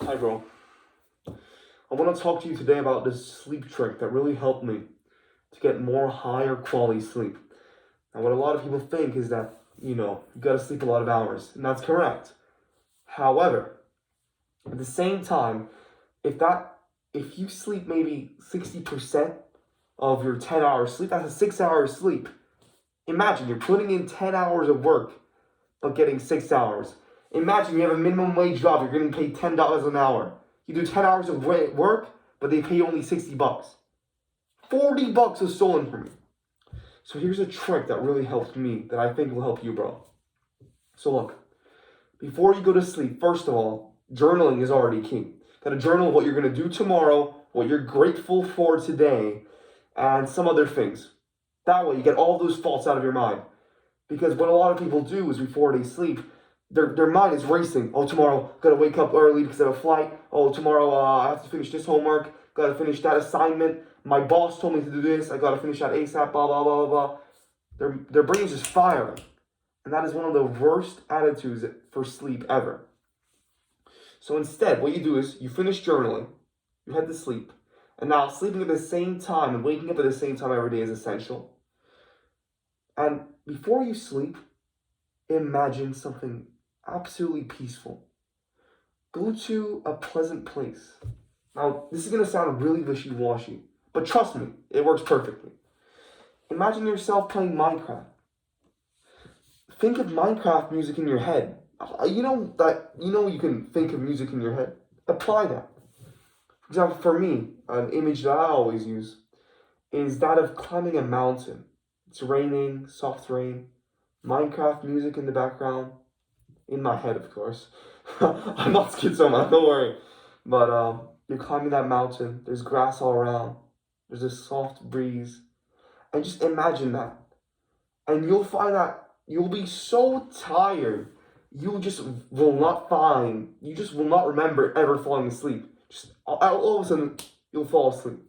Hi, bro. I want to talk to you today about this sleep trick that really helped me to get more higher quality sleep. Now, what a lot of people think is that, you got to sleep a lot of hours, and that's correct. However, at the same time, if that if you sleep maybe 60% of your 10 hours sleep, that's a 6 hours sleep. Imagine you're putting in 10 hours of work but getting 6 hours. Imagine you have a minimum wage job, you're getting paid $10 an hour. You do 10 hours of work, but they pay you only 60 bucks. 40 bucks was stolen from you. So here's a trick that really helped me that I think will help you, bro. So look, before you go to sleep, first of all, journaling is already key. Gotta journal what you're gonna do tomorrow, what you're grateful for today, and some other things. That way you get all those thoughts out of your mind. Because what a lot of people do is before they sleep, their mind is racing. Oh, tomorrow, gotta wake up early because I have a flight. Oh, tomorrow, I have to finish this homework. Gotta finish that assignment. My boss told me to do this. I gotta finish that ASAP, blah, blah, blah, blah. Their brain is just firing. And that is one of the worst attitudes for sleep ever. So instead, what you do is you finish journaling, you head to sleep. And now sleeping at the same time and waking up at the same time every day is essential. And before you sleep, imagine something absolutely peaceful. Go to a pleasant place. Now, this is going to sound really wishy-washy, but trust me, it works perfectly. Imagine yourself playing Minecraft. Think of Minecraft music in your head. You can think of music in your head. Apply that. For example, for me, an image that I always use is that of climbing a mountain. It's raining, soft rain, Minecraft music in the background, in my head, of course. I'm not schizoman, don't worry. But you're climbing that mountain, there's grass all around, there's a soft breeze, and just imagine that. And you'll find that you'll be so tired, you just will not remember ever falling asleep. Just all of a sudden, you'll fall asleep.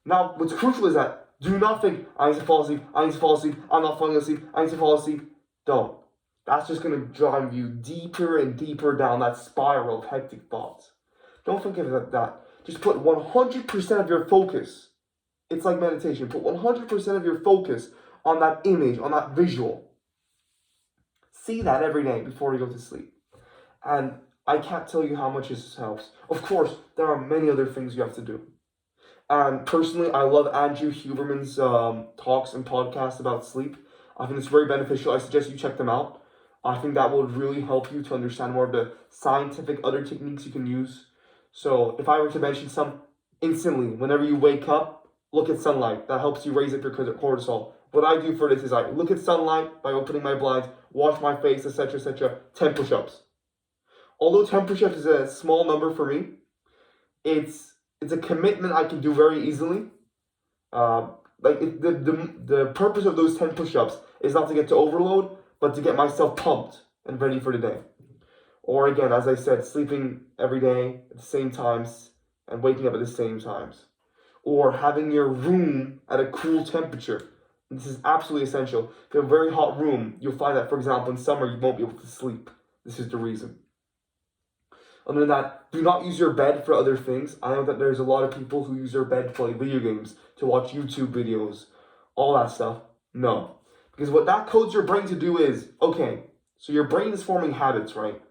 Now, what's crucial is that do not think, I need to fall asleep, I'm not falling asleep, I need to fall asleep. Don't. That's just going to drive you deeper and deeper down that spiral of hectic thoughts. Don't think of it like that. Just put 100% of your focus. It's like meditation. Put 100% of your focus on that image, on that visual. See that every day before you go to sleep. And I can't tell you how much this helps. Of course, there are many other things you have to do. And personally, I love Andrew Huberman's talks and podcasts about sleep. I think it's very beneficial. I suggest you check them out. I think that will really help you to understand more of the scientific other techniques you can use. So if I were to mention some, instantly, whenever you wake up, look at sunlight. That helps you raise up your cortisol. What I do for this is I look at sunlight by opening my blinds, wash my face, etc., etc., 10 push-ups. Although 10 push-ups is a small number for me, it's a commitment I can do very easily. The purpose of those 10 push-ups is not to get to overload, but to get myself pumped and ready for the day. Or again, as I said, sleeping every day at the same times and waking up at the same times. Or having your room at a cool temperature. This is absolutely essential. If you have a very hot room, you'll find that, for example, in summer, you won't be able to sleep. This is the reason. Other than that, do not use your bed for other things. I know that there's a lot of people who use their bed to play video games, to watch YouTube videos, all that stuff. No. Because what that codes your brain to do is, okay, so your brain is forming habits, right?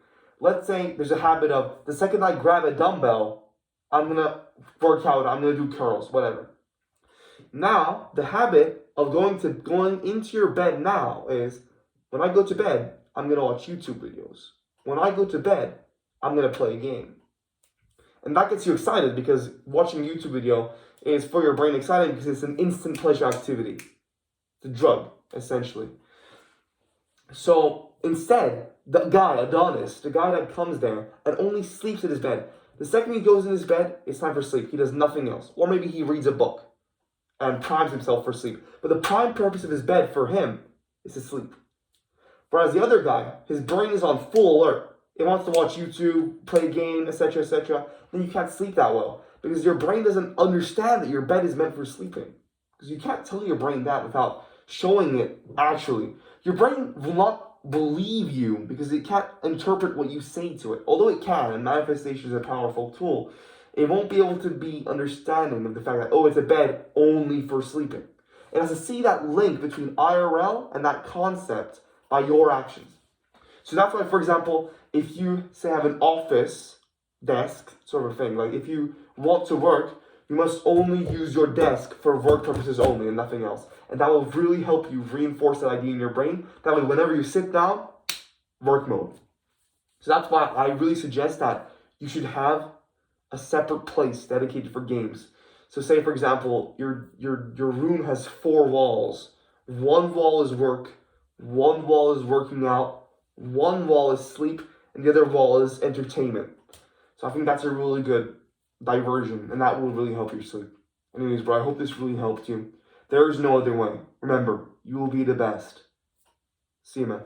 Let's say there's a habit of, the second I grab a dumbbell, I'm going to work out, I'm going to do curls, whatever. Now, the habit of going into your bed now is, when I go to bed, I'm going to watch YouTube videos. When I go to bed, I'm going to play a game. And that gets you excited because watching a YouTube video is for your brain exciting because it's an instant pleasure activity. It's a drug, essentially. So instead, the guy, Adonis, the guy that comes there and only sleeps in his bed, the second he goes in his bed, it's time for sleep. He does nothing else. Or maybe he reads a book and primes himself for sleep. But the prime purpose of his bed for him is to sleep. Whereas the other guy, his brain is on full alert. It wants to watch YouTube, play a game, etc., etc. Then you can't sleep that well because your brain doesn't understand that your bed is meant for sleeping. Because you can't tell your brain that without showing it actually. Your brain will believe you because it can't interpret what you say to it. Although it can, and manifestation is a powerful tool, it won't be able to be understanding of the fact that, oh, it's a bed only for sleeping. It has to see that link between IRL and that concept by your actions. So that's why, for example, if you say have an office desk sort of thing, like if you want to work, you must only use your desk for work purposes only and nothing else. And that will really help you reinforce that idea in your brain. That way, whenever you sit down, work mode. So that's why I really suggest that you should have a separate place dedicated for games. So say, for example, your room has 4 walls. One wall is work, one wall is working out, one wall is sleep, and the other wall is entertainment. So I think that's a really good diversion, and that will really help your sleep. Anyways, bro, I hope this really helped you. There is no other way. Remember, you will be the best. See you, man.